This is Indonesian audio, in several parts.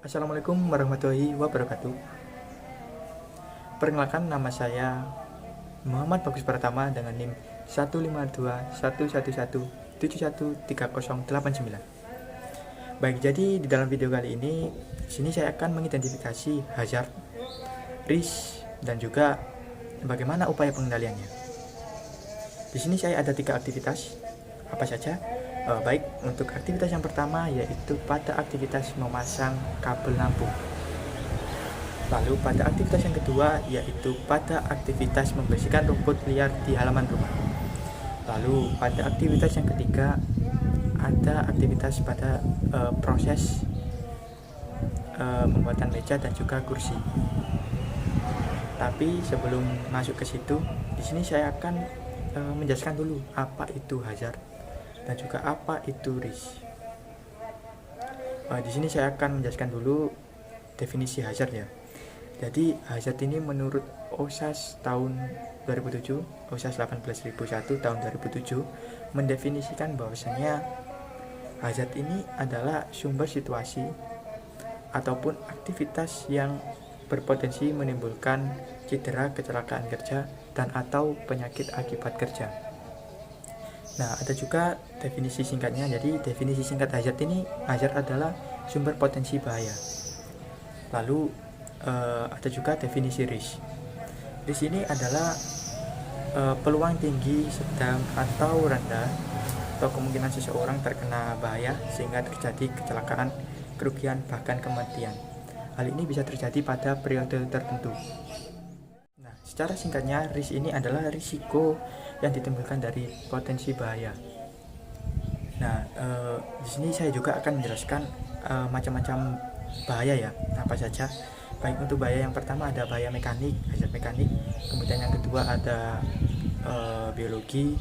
Assalamualaikum warahmatullahi wabarakatuh. Perkenalkan, nama saya Muhammad Bagus Pratama dengan NIM 1521117130809. Baik, jadi di dalam video kali ini, di sini saya akan mengidentifikasi hazard, risk, dan juga bagaimana upaya pengendaliannya. Di sini saya ada 3 aktivitas. Apa saja? Baik, untuk aktivitas yang pertama yaitu pada aktivitas memasang kabel lampu. Lalu pada aktivitas yang kedua yaitu pada aktivitas membersihkan rumput liar di halaman rumah. Lalu pada aktivitas yang ketiga ada aktivitas pada proses pembuatan meja dan juga kursi. Tapi sebelum masuk ke situ, di sini saya akan menjelaskan dulu apa itu hazard dan juga apa itu risk. Di sini saya akan menjelaskan dulu definisi hazard ya. Jadi hazard ini menurut OSAS tahun 2007, OSAS 18001 tahun 2007 mendefinisikan bahwasanya hazard ini adalah sumber situasi ataupun aktivitas yang berpotensi menimbulkan cedera, kecelakaan kerja, dan atau penyakit akibat kerja. Nah, ada juga definisi singkatnya. Jadi definisi singkat hazard ini, hazard adalah sumber potensi bahaya. Lalu ada juga definisi risk. Risk ini adalah peluang tinggi, sedang, atau rendah atau kemungkinan seseorang terkena bahaya sehingga terjadi kecelakaan, kerugian, bahkan kematian. Hal ini bisa terjadi pada periode tertentu. Nah, secara singkatnya, risk ini adalah risiko yang ditimbulkan dari potensi bahaya. Nah, di sini saya juga akan menjelaskan macam-macam bahaya ya, apa saja. Baik, untuk bahaya yang pertama ada bahaya mekanik, hazard mekanik. Kemudian yang kedua ada biologi.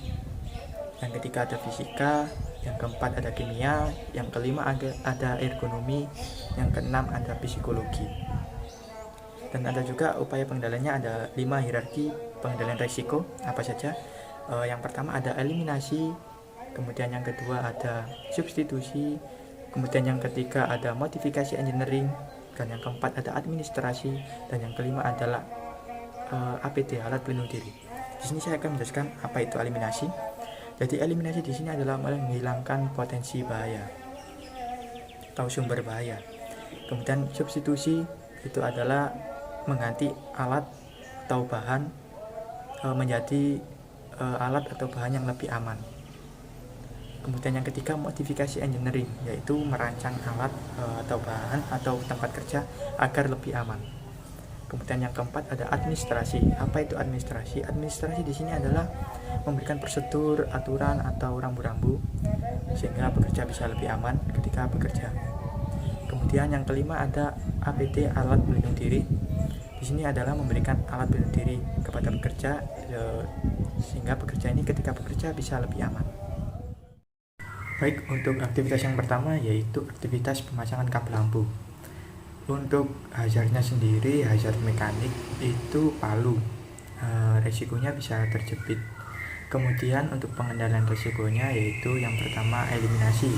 Yang ketiga ada fisika. Yang keempat ada kimia. Yang kelima ada ergonomi. Yang keenam ada psikologi. Dan ada juga upaya pengendaliannya, ada 5 hierarki pengendalian risiko. Apa saja? Yang pertama ada eliminasi, kemudian yang kedua ada substitusi, kemudian yang ketiga ada modifikasi engineering, dan yang keempat ada administrasi, dan yang kelima adalah APD, alat pelindung diri. Di sini saya akan menjelaskan apa itu eliminasi. Jadi eliminasi di sini adalah menghilangkan potensi bahaya atau sumber bahaya. Kemudian substitusi itu adalah mengganti alat atau bahan menjadi alat atau bahan yang lebih aman. Kemudian yang ketiga modifikasi engineering, yaitu merancang alat atau bahan atau tempat kerja agar lebih aman. Kemudian yang keempat ada administrasi. Apa itu administrasi? Administrasi di sini adalah memberikan prosedur, aturan atau rambu-rambu sehingga pekerja bisa lebih aman ketika bekerja. Kemudian yang kelima ada APD, alat pelindung diri. Di sini adalah memberikan alat pelindung diri kepada pekerja sehingga pekerja ini ketika bekerja bisa lebih aman. Baik, untuk aktivitas yang pertama yaitu aktivitas pemasangan kabel lampu. Untuk hazardnya sendiri, hazard mekanik itu palu, resikonya bisa terjepit. Kemudian untuk pengendalian resikonya yaitu yang pertama eliminasi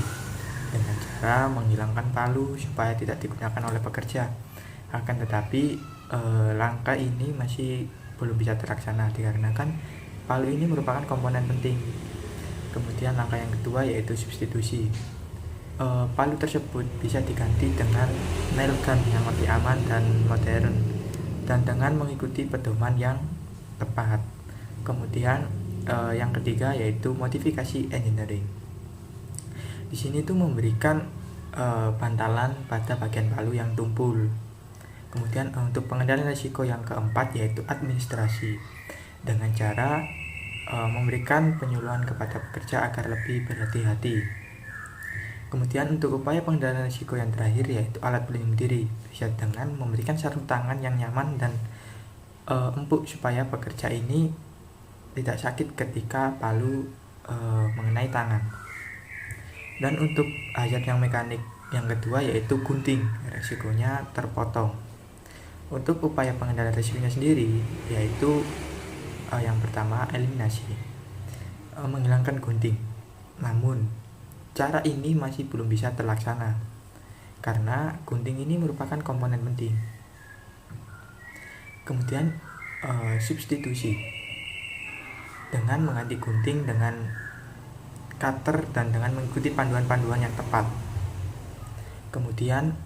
dengan cara menghilangkan palu supaya tidak digunakan oleh pekerja. Akan tetapi langkah ini masih belum bisa terlaksana dikarenakan palu ini merupakan komponen penting. Kemudian langkah yang kedua yaitu substitusi. Palu tersebut bisa diganti dengan nail gun yang lebih aman dan modern dan dengan mengikuti pedoman yang tepat. Kemudian yang ketiga yaitu modifikasi engineering. Di sini tuh memberikan bantalan pada bagian palu yang tumpul. Kemudian untuk pengendalian risiko yang keempat yaitu administrasi dengan cara memberikan penyuluhan kepada pekerja agar lebih berhati-hati. Kemudian untuk upaya pengendalian risiko yang terakhir yaitu alat pelindung diri, bisa dengan memberikan sarung tangan yang nyaman dan empuk supaya pekerja ini tidak sakit ketika palu mengenai tangan. Dan untuk hazard yang mekanik yang kedua yaitu gunting, risikonya terpotong. Untuk upaya pengendalian risikonya sendiri yaitu yang pertama eliminasi, menghilangkan gunting. Namun cara ini masih belum bisa terlaksana karena gunting ini merupakan komponen penting. Kemudian substitusi dengan mengganti gunting dengan cutter dan dengan mengikuti panduan-panduan yang tepat. Kemudian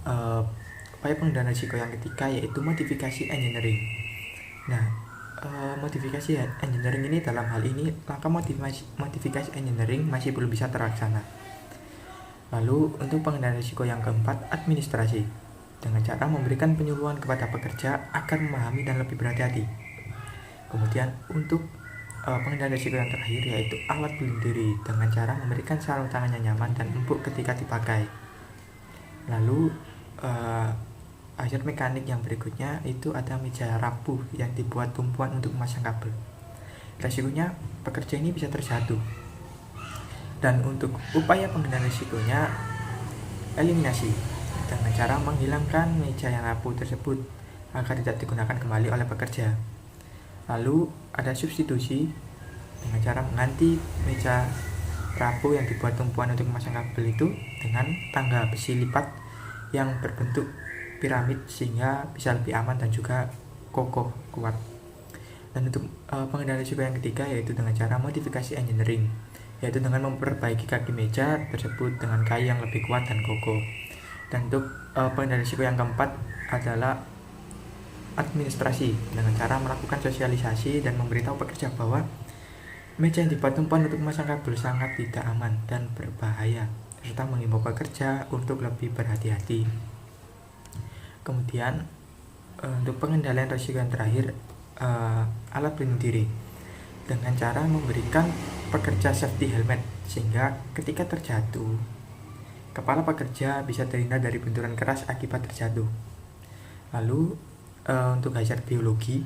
upaya pengendalian risiko yang ketiga yaitu modifikasi engineering. Nah, modifikasi engineering ini dalam hal ini langkah modifikasi engineering masih belum bisa terlaksana. Lalu untuk pengendalian risiko yang keempat, administrasi, dengan cara memberikan penyuluhan kepada pekerja agar memahami dan lebih berhati-hati. Kemudian untuk pengendalian risiko yang terakhir yaitu alat pelindung diri, dengan cara memberikan sarung tangan yang nyaman dan empuk ketika dipakai. Lalu hazard mekanik yang berikutnya itu ada meja rapuh yang dibuat tumpuan untuk memasang kabel. Resikonya pekerja ini bisa terjatuh. Dan untuk upaya pengendalian risikonya, eliminasi dengan cara menghilangkan meja yang rapuh tersebut agar tidak digunakan kembali oleh pekerja. Lalu ada substitusi dengan cara mengganti meja rapuh yang dibuat tumpuan untuk memasang kabel itu dengan tangga besi lipat yang berbentuk piramid sehingga bisa lebih aman dan juga kokoh kuat. Dan untuk pengendalian risiko yang ketiga yaitu dengan cara modifikasi engineering, yaitu dengan memperbaiki kaki meja tersebut dengan kayu yang lebih kuat dan kokoh. Dan untuk pengendalian risiko yang keempat adalah administrasi, dengan cara melakukan sosialisasi dan memberitahu pekerja bahwa meja yang dibuat tumpuan untuk memasang kabel sangat tidak aman dan berbahaya, serta mengimbau pekerja untuk lebih berhati-hati. Kemudian untuk pengendalian risiko yang terakhir, alat pelindung diri, dengan cara memberikan pekerja safety helmet sehingga ketika terjatuh kepala pekerja bisa terhindar dari benturan keras akibat terjatuh. Lalu untuk hazard biologi,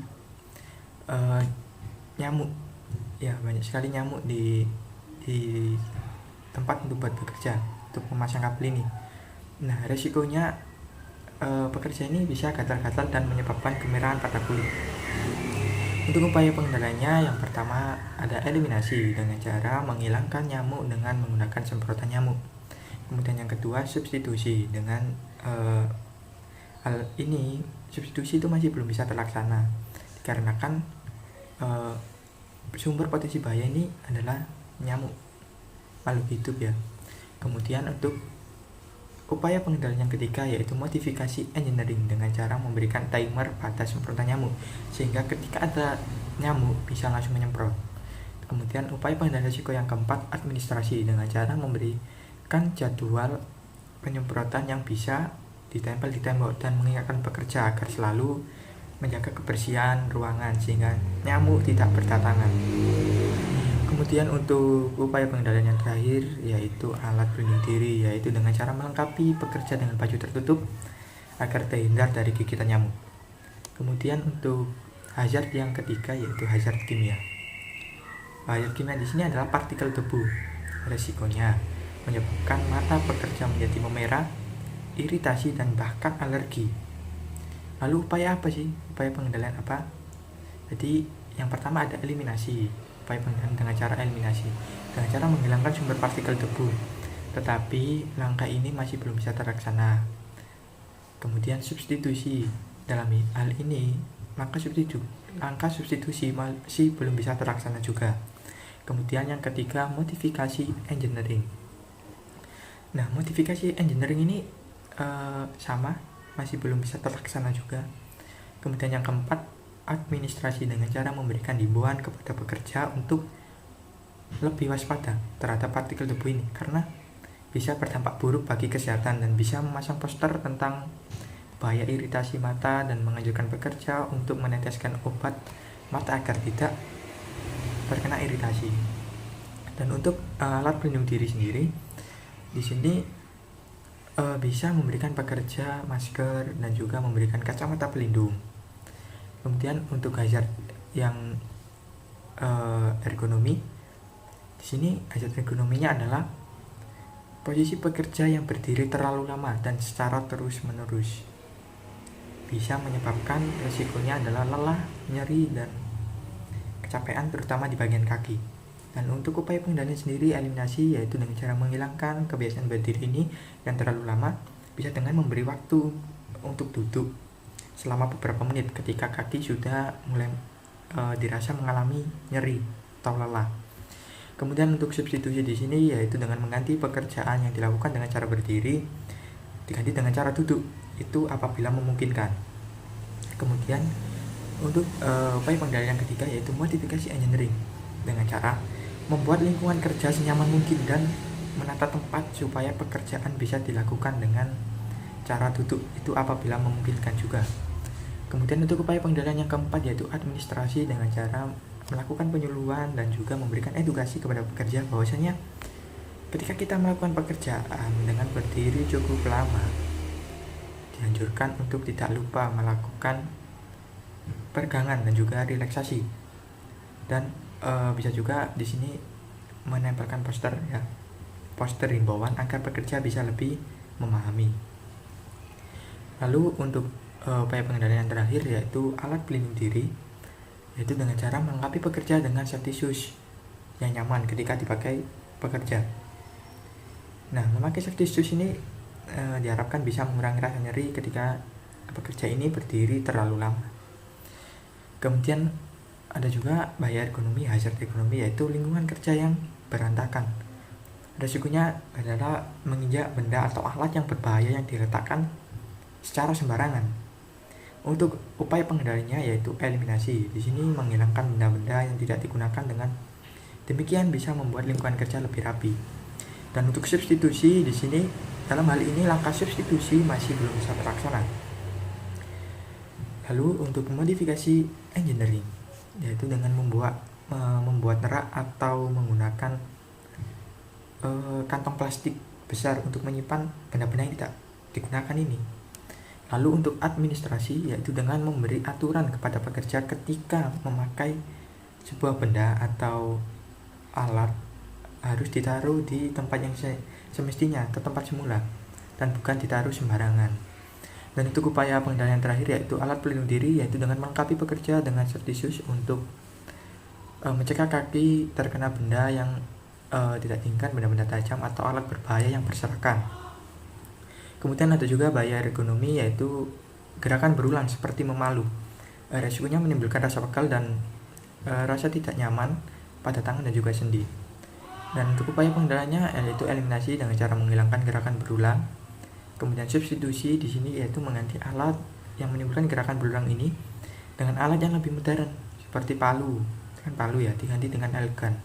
nyamuk, ya banyak sekali nyamuk di tempat untuk buat bekerja untuk memasang kabel ini. Nah, resikonya pekerja ini bisa gatal-gatal dan menyebabkan kemerahan pada kulit. Untuk upaya pengendaliannya, yang pertama ada eliminasi dengan cara menghilangkan nyamuk dengan menggunakan semprotan nyamuk. Kemudian yang kedua substitusi, dengan hal ini substitusi itu masih belum bisa terlaksana dikarenakan sumber potensi bahaya ini adalah nyamuk, makhluk hidup ya. Kemudian untuk upaya pengendalian yang ketiga yaitu modifikasi engineering, dengan cara memberikan timer pada semprotan nyamuk sehingga ketika ada nyamuk bisa langsung menyemprot. Kemudian upaya pengendalian risiko yang keempat administrasi, dengan cara memberikan jadwal penyemprotan yang bisa ditempel di tembok dan mengingatkan pekerja agar selalu menjaga kebersihan ruangan sehingga nyamuk tidak berdatangan. Kemudian untuk upaya pengendalian yang terakhir yaitu alat pelindung diri, yaitu dengan cara melengkapi pekerja dengan baju tertutup agar terhindar dari gigitan nyamuk. Kemudian untuk hazard yang ketiga yaitu hazard kimia. Hazard kimia di sini adalah partikel debu. Resikonya menyebabkan mata pekerja menjadi memerah, iritasi dan bahkan alergi. Lalu upaya apa sih? Upaya pengendalian apa? Jadi yang pertama ada eliminasi. Upaya pengendalian dengan cara eliminasi, dengan cara menghilangkan sumber partikel debu. Tetapi langkah ini masih belum bisa terlaksana. Kemudian substitusi, dalam hal ini langkah substitusi masih belum bisa terlaksana juga. Kemudian yang ketiga modifikasi engineering. Nah, modifikasi engineering ini sama, masih belum bisa terlaksana juga. Kemudian yang keempat administrasi, dengan cara memberikan himbauan kepada pekerja untuk lebih waspada terhadap partikel debu ini karena bisa berdampak buruk bagi kesehatan dan bisa memasang poster tentang bahaya iritasi mata dan menganjurkan pekerja untuk meneteskan obat mata agar tidak terkena iritasi. Dan untuk alat pelindung diri sendiri di sini bisa memberikan pekerja masker dan juga memberikan kacamata pelindung. Kemudian untuk hazard yang ergonomi, di sini hazard ergonominya adalah posisi pekerja yang berdiri terlalu lama dan secara terus-menerus bisa menyebabkan resikonya adalah lelah, nyeri dan kecapean terutama di bagian kaki. Dan untuk upaya pengendalian sendiri eliminasi, yaitu dengan cara menghilangkan kebiasaan berdiri ini yang terlalu lama bisa dengan memberi waktu untuk duduk selama beberapa menit ketika kaki sudah mulai dirasa mengalami nyeri atau lelah. Kemudian untuk substitusi di sini yaitu dengan mengganti pekerjaan yang dilakukan dengan cara berdiri diganti dengan cara duduk, itu apabila memungkinkan. Kemudian untuk upaya pengendalian yang ketiga yaitu modifikasi engineering dengan cara membuat lingkungan kerja senyaman mungkin dan menata tempat supaya pekerjaan bisa dilakukan dengan cara duduk, itu apabila memungkinkan juga. Kemudian untuk upaya pengendalian yang keempat yaitu administrasi dengan cara melakukan penyuluhan dan juga memberikan edukasi kepada pekerja bahwasanya ketika kita melakukan pekerjaan dengan berdiri cukup lama, dianjurkan untuk tidak lupa melakukan peregangan dan juga relaksasi. Dan bisa juga di sini menempelkan poster ya, poster himbauan agar pekerja bisa lebih memahami. Lalu untuk upaya pengendalian yang terakhir yaitu alat pelindung diri, yaitu dengan cara melengkapi pekerja dengan safety shoes yang nyaman ketika dipakai pekerja. Nah, memakai safety shoes ini diharapkan bisa mengurangi rasa nyeri ketika pekerja ini berdiri terlalu lama. Kemudian ada juga bahaya ergonomi, hazard ekonomi, yaitu lingkungan kerja yang berantakan. Resikonya adalah menginjak benda atau alat yang berbahaya yang diletakkan secara sembarangan. Untuk upaya pengendaliannya yaitu eliminasi. Di sini menghilangkan benda-benda yang tidak digunakan, dengan demikian bisa membuat lingkungan kerja lebih rapi. Dan untuk substitusi di sini, dalam hal ini langkah substitusi masih belum bisa terlaksana. Lalu untuk modifikasi engineering, yaitu dengan membuat rak atau menggunakan kantong plastik besar untuk menyimpan benda-benda yang tidak digunakan ini. Lalu untuk administrasi, yaitu dengan memberi aturan kepada pekerja ketika memakai sebuah benda atau alat harus ditaruh di tempat yang semestinya atau tempat semula dan bukan ditaruh sembarangan. Dan untuk upaya pengendalian terakhir yaitu alat pelindung diri, yaitu dengan melengkapi pekerja dengan safety shoes untuk mencegah kaki terkena benda yang tidak diinginkan, benda-benda tajam atau alat berbahaya yang berserakan. Kemudian ada juga bahaya ergonomi, yaitu gerakan berulang seperti memalu. Resikonya menimbulkan rasa pegal dan rasa tidak nyaman pada tangan dan juga sendi. Dan untuk upaya pengendaliannya yaitu eliminasi dengan cara menghilangkan gerakan berulang. Kemudian substitusi di sini yaitu mengganti alat yang menimbulkan gerakan berulang ini dengan alat yang lebih modern seperti palu. Kan palu ya, diganti dengan elgan.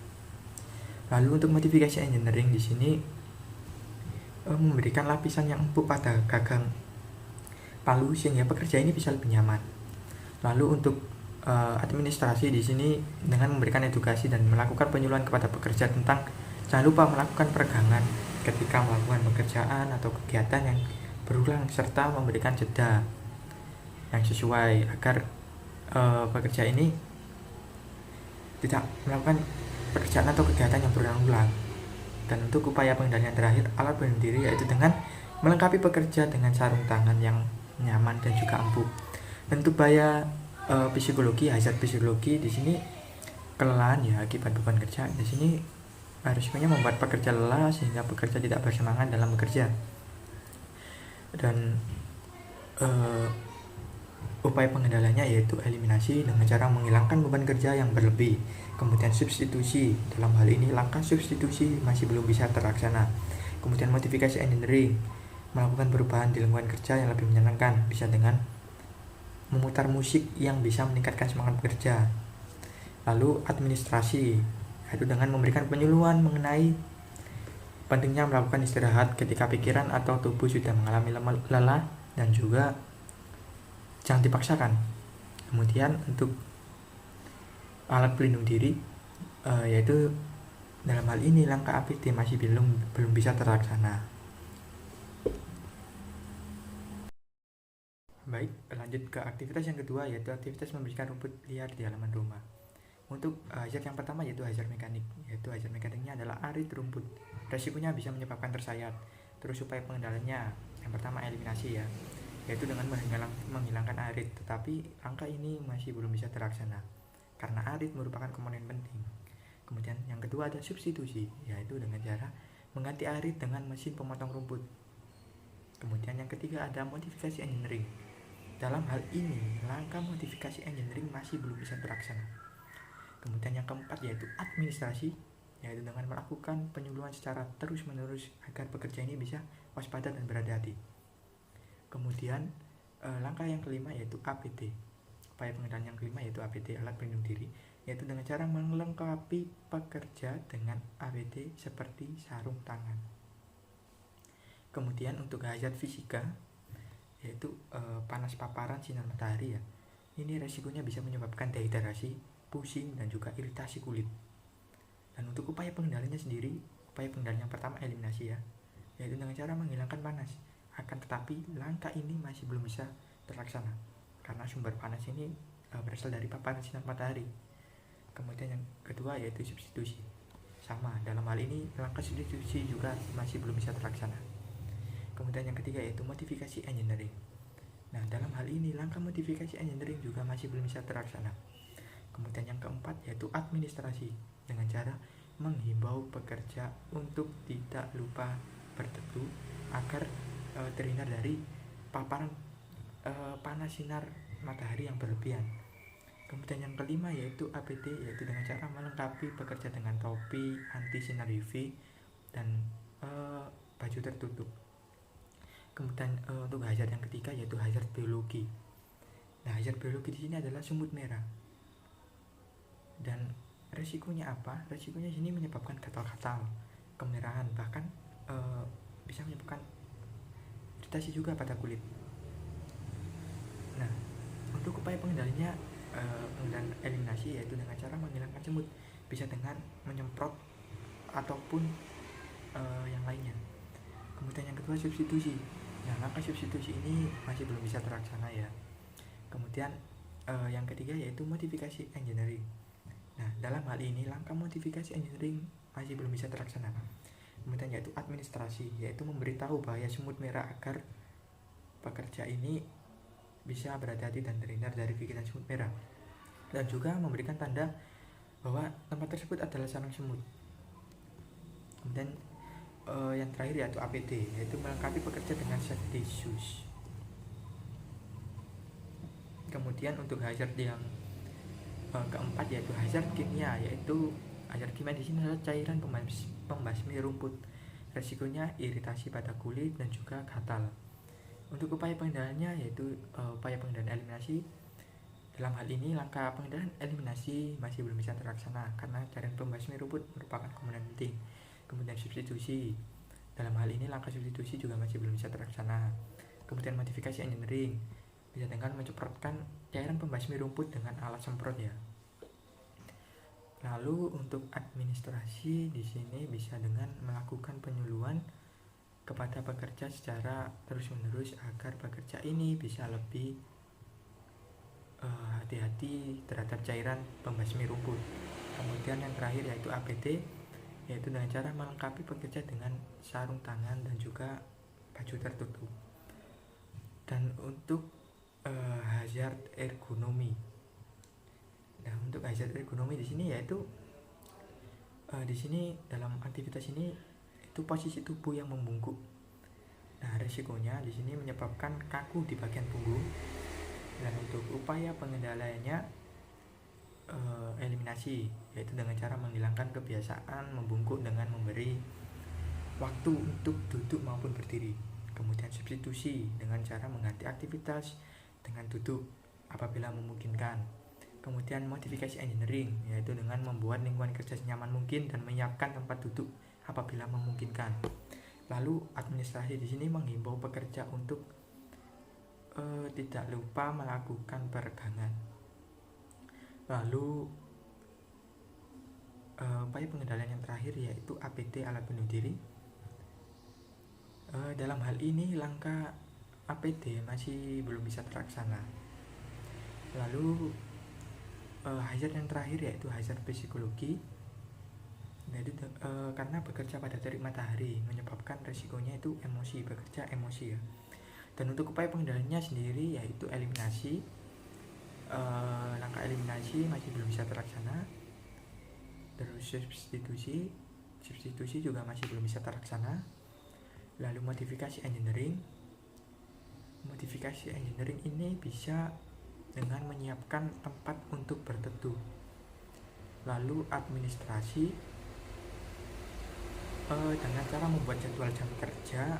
Lalu untuk modifikasi engineering di sini memberikan lapisan yang empuk pada gagang palu sehingga pekerja ini bisa lebih nyaman. Lalu untuk administrasi di sini dengan memberikan edukasi dan melakukan penyuluhan kepada pekerja tentang jangan lupa melakukan peregangan ketika melakukan pekerjaan atau kegiatan yang berulang, serta memberikan jeda yang sesuai agar pekerja ini tidak melakukan pekerjaan atau kegiatan yang berulang-ulang. Dan untuk upaya pengendalian terakhir alat pelindung diri yaitu dengan melengkapi pekerja dengan sarung tangan yang nyaman dan juga empuk. Dan untuk bahaya psikologi, hazard psikologi di sini kelelahan ya akibat beban kerja. Di sini risikonya membuat pekerja lelah sehingga pekerja tidak bersemangat dalam bekerja. Dan upaya pengendaliannya yaitu eliminasi dengan cara menghilangkan beban kerja yang berlebih. Kemudian substitusi, dalam hal ini langkah substitusi masih belum bisa terlaksana. Kemudian modifikasi engineering, melakukan perubahan di lingkungan kerja yang lebih menyenangkan, bisa dengan memutar musik yang bisa meningkatkan semangat bekerja. Lalu administrasi, yaitu dengan memberikan penyuluhan mengenai pentingnya melakukan istirahat ketika pikiran atau tubuh sudah mengalami lelah dan juga jangan dipaksakan. Kemudian untuk alat pelindung diri yaitu dalam hal ini langkah APD masih belum bisa terlaksana. Baik, lanjut ke aktivitas yang kedua yaitu aktivitas membersihkan rumput liar di halaman rumah. Untuk hazard yang pertama yaitu hazard mekanik, yaitu hazard mekaniknya adalah arit rumput. Resikonya bisa menyebabkan tersayat. Terus upaya pengendaliannya, yang pertama eliminasi ya, yaitu dengan menghilangkan arit. Tetapi angka ini masih belum bisa terlaksana karena arit merupakan komponen penting. Kemudian yang kedua ada substitusi, yaitu dengan cara mengganti arit dengan mesin pemotong rumput. Kemudian yang ketiga ada modifikasi engineering. Dalam hal ini, langkah modifikasi engineering masih belum bisa terlaksana. Kemudian yang keempat yaitu administrasi, yaitu dengan melakukan penyuluhan secara terus-menerus agar pekerja ini bisa waspada dan berhati-hati. Kemudian langkah yang kelima yaitu APD. Upaya pengendalian yang kelima yaitu APD, alat pelindung diri, yaitu dengan cara melengkapi pekerja dengan APD seperti sarung tangan. Kemudian untuk hazard fisika yaitu panas paparan sinar matahari ya. Ini resikonya bisa menyebabkan dehidrasi, pusing, dan juga iritasi kulit. Dan untuk upaya pengendaliannya sendiri, upaya pengendalian yang pertama eliminasi ya, yaitu dengan cara menghilangkan panas. Akan tetapi langkah ini masih belum bisa terlaksana karena sumber panas ini berasal dari paparan sinar matahari. Kemudian yang kedua yaitu substitusi. Sama, dalam hal ini langkah substitusi juga masih belum bisa terlaksana. Kemudian yang ketiga yaitu modifikasi engineering. Nah, dalam hal ini langkah modifikasi engineering juga masih belum bisa terlaksana. Kemudian yang keempat yaitu administrasi, dengan cara menghimbau pekerja untuk tidak lupa berteduh agar terhindar dari paparan panas sinar matahari yang berlebihan. Kemudian yang kelima yaitu APD, yaitu dengan cara melengkapi pekerja dengan topi anti sinar UV dan baju tertutup. Kemudian untuk hazard yang ketiga yaitu hazard biologi. Nah, hazard biologi di sini adalah semut merah. Dan resikonya apa? Resikonya di sini menyebabkan gatal-gatal, kemerahan, bahkan bisa menyebabkan iritasi juga pada kulit. Nah, untuk upaya pengendaliannya pengendalian eliminasi yaitu dengan cara menghilangkan semut, bisa dengan menyemprot ataupun yang lainnya. Kemudian yang kedua substitusi. Nah, langkah substitusi ini masih belum bisa terlaksana ya. Kemudian yang ketiga yaitu modifikasi engineering. Nah, dalam hal ini langkah modifikasi engineering masih belum bisa terlaksana. Kemudian yaitu administrasi, yaitu memberitahu bahaya semut merah agar pekerja ini bisa berhati-hati dan terhindar dari gigitan semut merah. Dan juga memberikan tanda bahwa tempat tersebut adalah sarang semut. Kemudian yang terakhir yaitu APD, yaitu melengkapi pekerja dengan safety shoes. Kemudian untuk hazard yang keempat yaitu hazard kimia, yaitu hazard kimia di sini adalah cairan pembasmi rumput. Resikonya iritasi pada kulit dan juga gatal. Untuk upaya pengendaliannya yaitu upaya pengendalian eliminasi. Dalam hal ini langkah pengendalian eliminasi masih belum bisa terlaksana karena cairan pembasmi rumput merupakan komponen penting. Kemudian substitusi, dalam hal ini langkah substitusi juga masih belum bisa terlaksana. Kemudian modifikasi engineering, bisa dengan menyemprotkan cairan pembasmi rumput dengan alat semprot ya. Lalu untuk administrasi di sini bisa dengan melakukan penyuluhan kepada pekerja secara terus-menerus agar pekerja ini bisa lebih hati-hati terhadap cairan pembasmi rumput. Kemudian yang terakhir yaitu APD, yaitu dengan cara melengkapi pekerja dengan sarung tangan dan juga baju tertutup. Dan untuk hazard ergonomi. Nah, untuk hazard ergonomi di sini yaitu di sini dalam aktivitas ini itu posisi tubuh yang membungkuk. Nah, risikonya di sini menyebabkan kaku di bagian punggung. Dan untuk upaya pengendaliannya eliminasi, yaitu dengan cara menghilangkan kebiasaan membungkuk dengan memberi waktu untuk duduk maupun berdiri. Kemudian substitusi dengan cara mengganti aktivitas dengan duduk apabila memungkinkan. Kemudian modifikasi engineering, yaitu dengan membuat lingkungan kerja senyaman mungkin dan menyiapkan tempat duduk apabila memungkinkan. Lalu administrasi di sini menghimbau pekerja untuk tidak lupa melakukan peregangan. Lalu upaya pengendalian yang terakhir yaitu APD, alat pelindung diri. Dalam hal ini langkah APD masih belum bisa terlaksana. Lalu hazard yang terakhir yaitu hazard psikologi. Yaitu karena bekerja pada terik matahari menyebabkan resikonya itu emosi, bekerja emosi ya. Dan untuk upaya pengendaliannya sendiri yaitu eliminasi. Langkah eliminasi masih belum bisa terlaksana. Terus substitusi juga masih belum bisa terlaksana. Lalu modifikasi engineering Modifikasi engineering ini bisa dengan menyiapkan tempat untuk berteduh, lalu administrasi dengan cara membuat jadwal jam kerja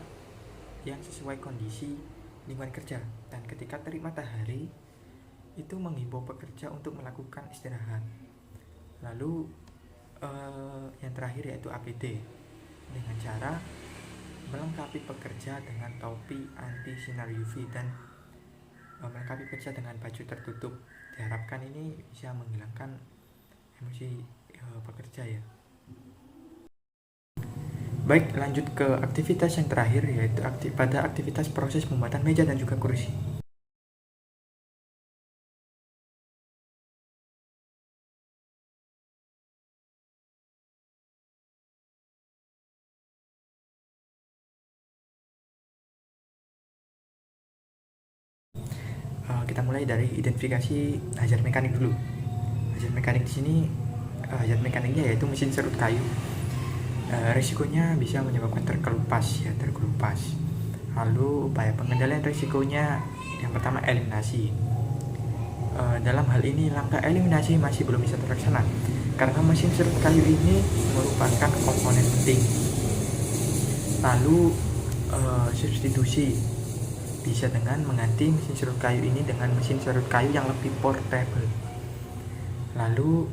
yang sesuai kondisi lingkungan kerja, dan ketika terik matahari itu menghimbau pekerja untuk melakukan istirahat. Lalu yang terakhir yaitu APD, dengan cara melengkapi pekerja dengan topi anti sinar UV dan melengkapi pekerja dengan baju tertutup. Diharapkan ini bisa menghilangkan emosi pekerja ya. Baik, lanjut ke aktivitas yang terakhir, yaitu pada aktivitas proses pembuatan meja dan juga kursi. Kita mulai dari identifikasi hazard mekanik dulu. Hazard mekanik di sini, hazard mekaniknya yaitu mesin serut kayu. Risikonya bisa menyebabkan terkelupas. Lalu upaya pengendalian risikonya, yang pertama eliminasi. Dalam hal ini langkah eliminasi masih belum bisa terlaksana karena mesin serut kayu ini merupakan komponen penting. Lalu substitusi bisa dengan mengganti mesin serut kayu ini dengan mesin serut kayu yang lebih portable. Lalu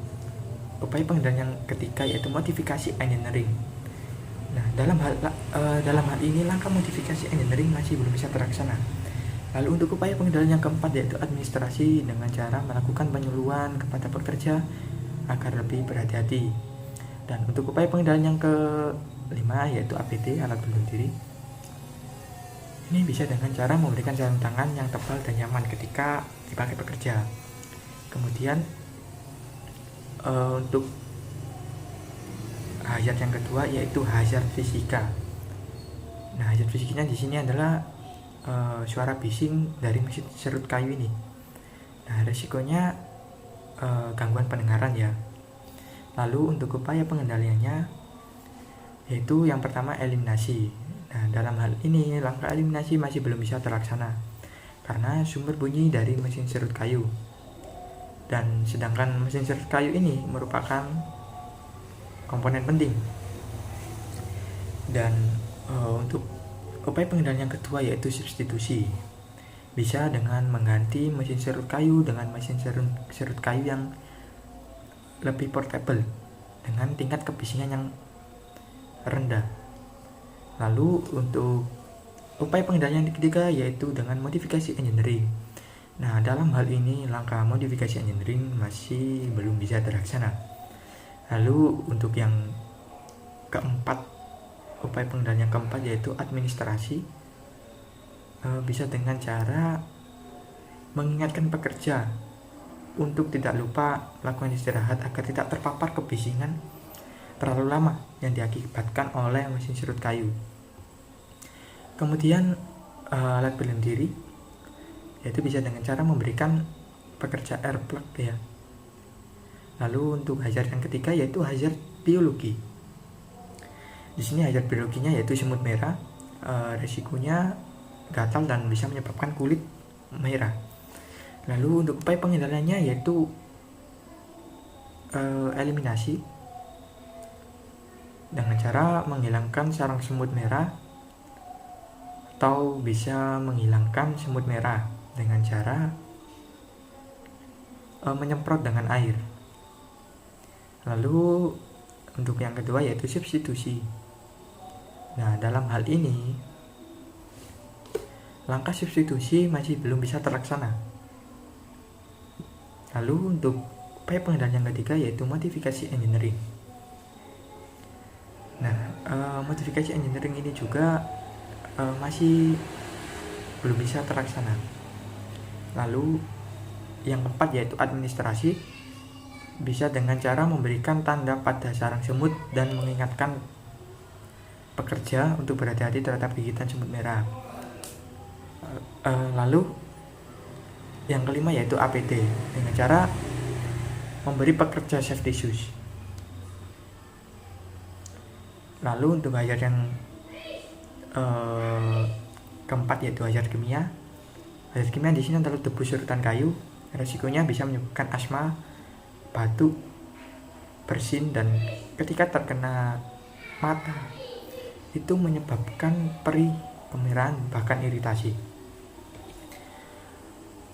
upaya pengendalian yang ketiga yaitu modifikasi engineering. Nah, dalam hal ini langkah modifikasi engineering masih belum bisa terlaksana. Lalu untuk upaya pengendalian yang keempat yaitu administrasi, dengan cara melakukan penyuluhan kepada pekerja agar lebih berhati-hati. Dan untuk upaya pengendalian yang kelima yaitu APD, alat pelindung diri. Ini bisa dengan cara memberikan sarung tangan yang tebal dan nyaman ketika dipakai pekerja. Kemudian untuk hazard yang kedua yaitu hazard fisika. Nah, hazard fisikanya di sini adalah suara bising dari mesin serut kayu ini. Nah, resikonya gangguan pendengaran ya. Lalu untuk upaya pengendaliannya yaitu yang pertama eliminasi. Nah, dalam hal ini langkah eliminasi masih belum bisa terlaksana karena sumber bunyi dari mesin serut kayu. Dan sedangkan mesin serut kayu ini merupakan komponen penting. Dan untuk upaya pengendalian yang kedua yaitu substitusi. Bisa dengan mengganti mesin serut kayu dengan mesin serut kayu yang lebih portable dengan tingkat kebisingan yang rendah. Lalu untuk upaya pengendalian yang ketiga yaitu dengan modifikasi engineering. Nah, dalam hal ini langkah modifikasi engineering masih belum bisa terlaksana. Lalu untuk yang keempat, upaya pengendalian yang keempat yaitu administrasi. Bisa dengan cara mengingatkan pekerja untuk tidak lupa melakukan istirahat agar tidak terpapar kebisingan terlalu lama yang diakibatkan oleh mesin serut kayu. Kemudian alat pelindung diri yaitu bisa dengan cara memberikan pekerja air plug ya. Lalu untuk hazard yang ketiga yaitu hazard biologi. Di sini hazard biologinya yaitu semut merah. Risikonya gatal dan bisa menyebabkan kulit merah. Lalu untuk upaya pengendaliannya yaitu eliminasi dengan cara menghilangkan sarang semut merah, atau bisa menghilangkan semut merah dengan cara menyemprot dengan air. Lalu untuk yang kedua yaitu substitusi. Nah, dalam hal ini langkah substitusi masih belum bisa terlaksana. Lalu untuk upaya pengendalian yang ketiga yaitu modifikasi engineering. Nah, modifikasi engineering ini juga masih belum bisa terlaksana. Lalu yang keempat yaitu administrasi. Bisa dengan cara memberikan tanda pada sarang semut dan mengingatkan pekerja untuk berhati-hati terhadap gigitan semut merah. Lalu yang kelima yaitu APD, dengan cara memberi pekerja safety shoes. Lalu untuk hazard yang keempat yaitu hazard kimia. Hazard kimia di sini adalah debu serutan kayu. Resikonya bisa menyebabkan asma, batuk, bersin, dan ketika terkena mata itu menyebabkan perih, kemerahan, bahkan iritasi.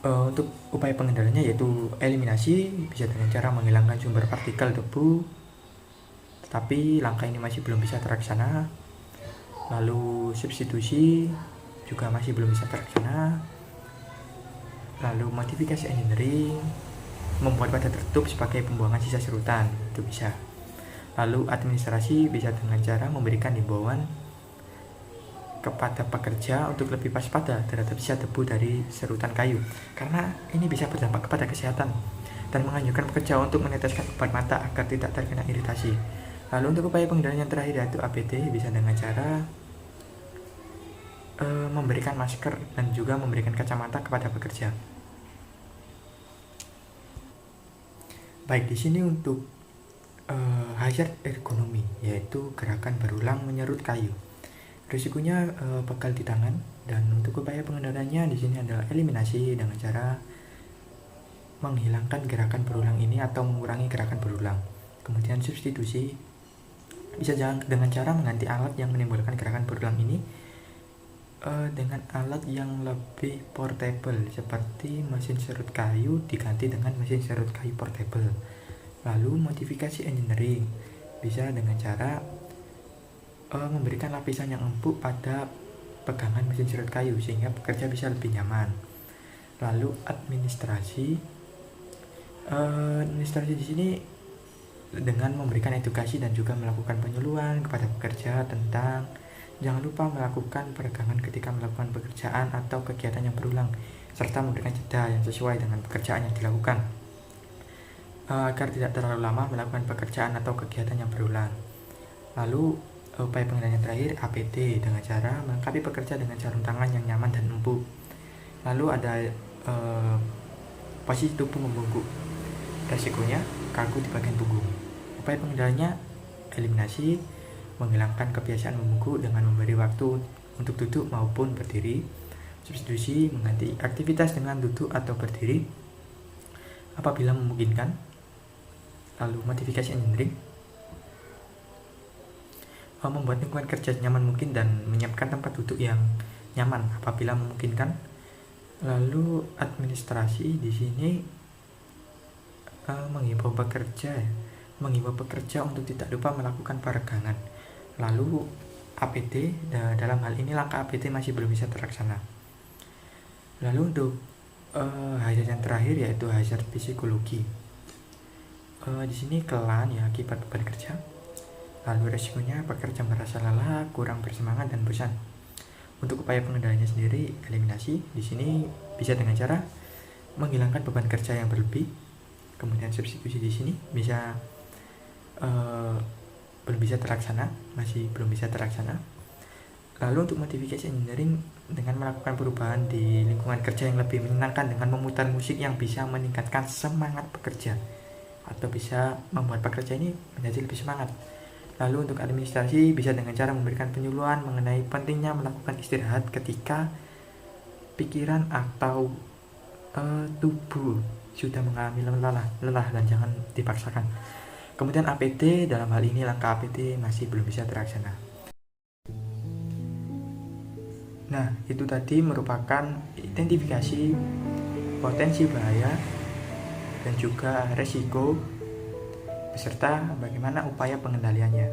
Untuk upaya pengendaliannya yaitu eliminasi, bisa dengan cara menghilangkan sumber partikel debu, tetapi langkah ini masih belum bisa terlaksana. Lalu substitusi juga masih belum bisa terlaksana. Lalu modifikasi engineering, membuat wadah tertutup sebagai pembuangan sisa serutan, itu bisa. Lalu administrasi bisa dengan cara memberikan himbauan kepada pekerja untuk lebih waspada terhadap sisa debu dari serutan kayu, karena ini bisa berdampak kepada kesehatan, dan menganjurkan pekerja untuk meneteskan obat mata agar tidak terkena iritasi. Lalu untuk upaya pengendalian yang terakhir yaitu APD, bisa dengan cara memberikan masker dan juga memberikan kacamata kepada pekerja. Baik, di sini untuk hazard ergonomi, yaitu gerakan berulang menyerut kayu. Risikonya bakal di tangan, dan untuk upaya pengendaliannya di sini adalah eliminasi dengan cara menghilangkan gerakan berulang ini atau mengurangi gerakan berulang. Kemudian substitusi bisa dengan cara mengganti alat yang menimbulkan gerakan berulang ini dengan alat yang lebih portable seperti mesin serut kayu diganti dengan mesin serut kayu portable. Lalu modifikasi engineering bisa dengan cara memberikan lapisan yang empuk pada pegangan mesin serut kayu sehingga pekerja bisa lebih nyaman. Lalu administrasi di sini dengan memberikan edukasi dan juga melakukan penyuluhan kepada pekerja tentang jangan lupa melakukan peregangan ketika melakukan pekerjaan atau kegiatan yang berulang, serta memberikan jeda yang sesuai dengan pekerjaan yang dilakukan agar tidak terlalu lama melakukan pekerjaan atau kegiatan yang berulang. Lalu upaya pengendalian terakhir APD dengan cara melengkapi pekerja dengan sarung tangan yang nyaman dan empuk. Lalu ada posisi tubuh membungkuk, resikonya kaku di bagian punggung. Upaya pengendaliannya eliminasi, menghilangkan kebiasaan membungkuk dengan memberi waktu untuk duduk maupun berdiri. Substitusi, mengganti aktivitas dengan duduk atau berdiri apabila memungkinkan. Lalu modifikasi engineering, membuat lingkungan kerja nyaman mungkin dan menyiapkan tempat duduk yang nyaman apabila memungkinkan. Lalu administrasi di sini menghimbau pekerja untuk tidak lupa melakukan peregangan. Lalu APD, dalam hal ini langkah APD masih belum bisa terlaksana. Lalu untuk hazard yang terakhir yaitu hazard psikologi. Di sini kelan ya akibat beban kerja. Lalu resikonya pekerja merasa lelah, kurang bersemangat, dan bosan. Untuk upaya pengendaliannya sendiri, eliminasi di sini bisa dengan cara menghilangkan beban kerja yang berlebih. Kemudian substitusi di sini bisa belum bisa terlaksana, masih belum bisa terlaksana. Lalu untuk modifikasi engineering dengan melakukan perubahan di lingkungan kerja yang lebih menyenangkan dengan memutar musik yang bisa meningkatkan semangat pekerja atau bisa membuat pekerja ini menjadi lebih semangat. Lalu untuk administrasi bisa dengan cara memberikan penyuluhan mengenai pentingnya melakukan istirahat ketika pikiran atau tubuh sudah mengalami lelah dan jangan dipaksakan. Kemudian APD, dalam hal ini langkah APD masih belum bisa terlaksana. Nah, itu tadi merupakan identifikasi potensi bahaya dan juga resiko beserta bagaimana upaya pengendaliannya.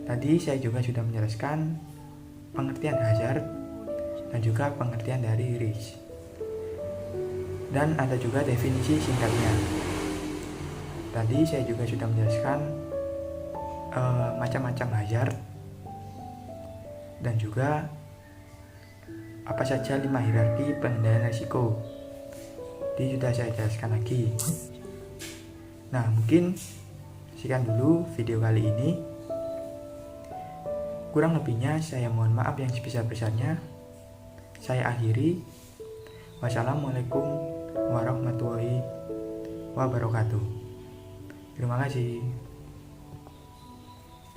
Tadi saya juga sudah menjelaskan pengertian hazard dan juga pengertian dari risk. Dan ada juga definisi singkatnya. Tadi saya juga sudah menjelaskan macam-macam hazard dan juga apa saja 5 hierarki pengendalian risiko. Ini sudah saya jelaskan lagi. Nah, mungkin sekian dulu video kali ini. Kurang lebihnya saya mohon maaf yang sebesar-besarnya. Saya akhiri. Wassalamualaikum warahmatullahi wabarakatuh. Terima kasih.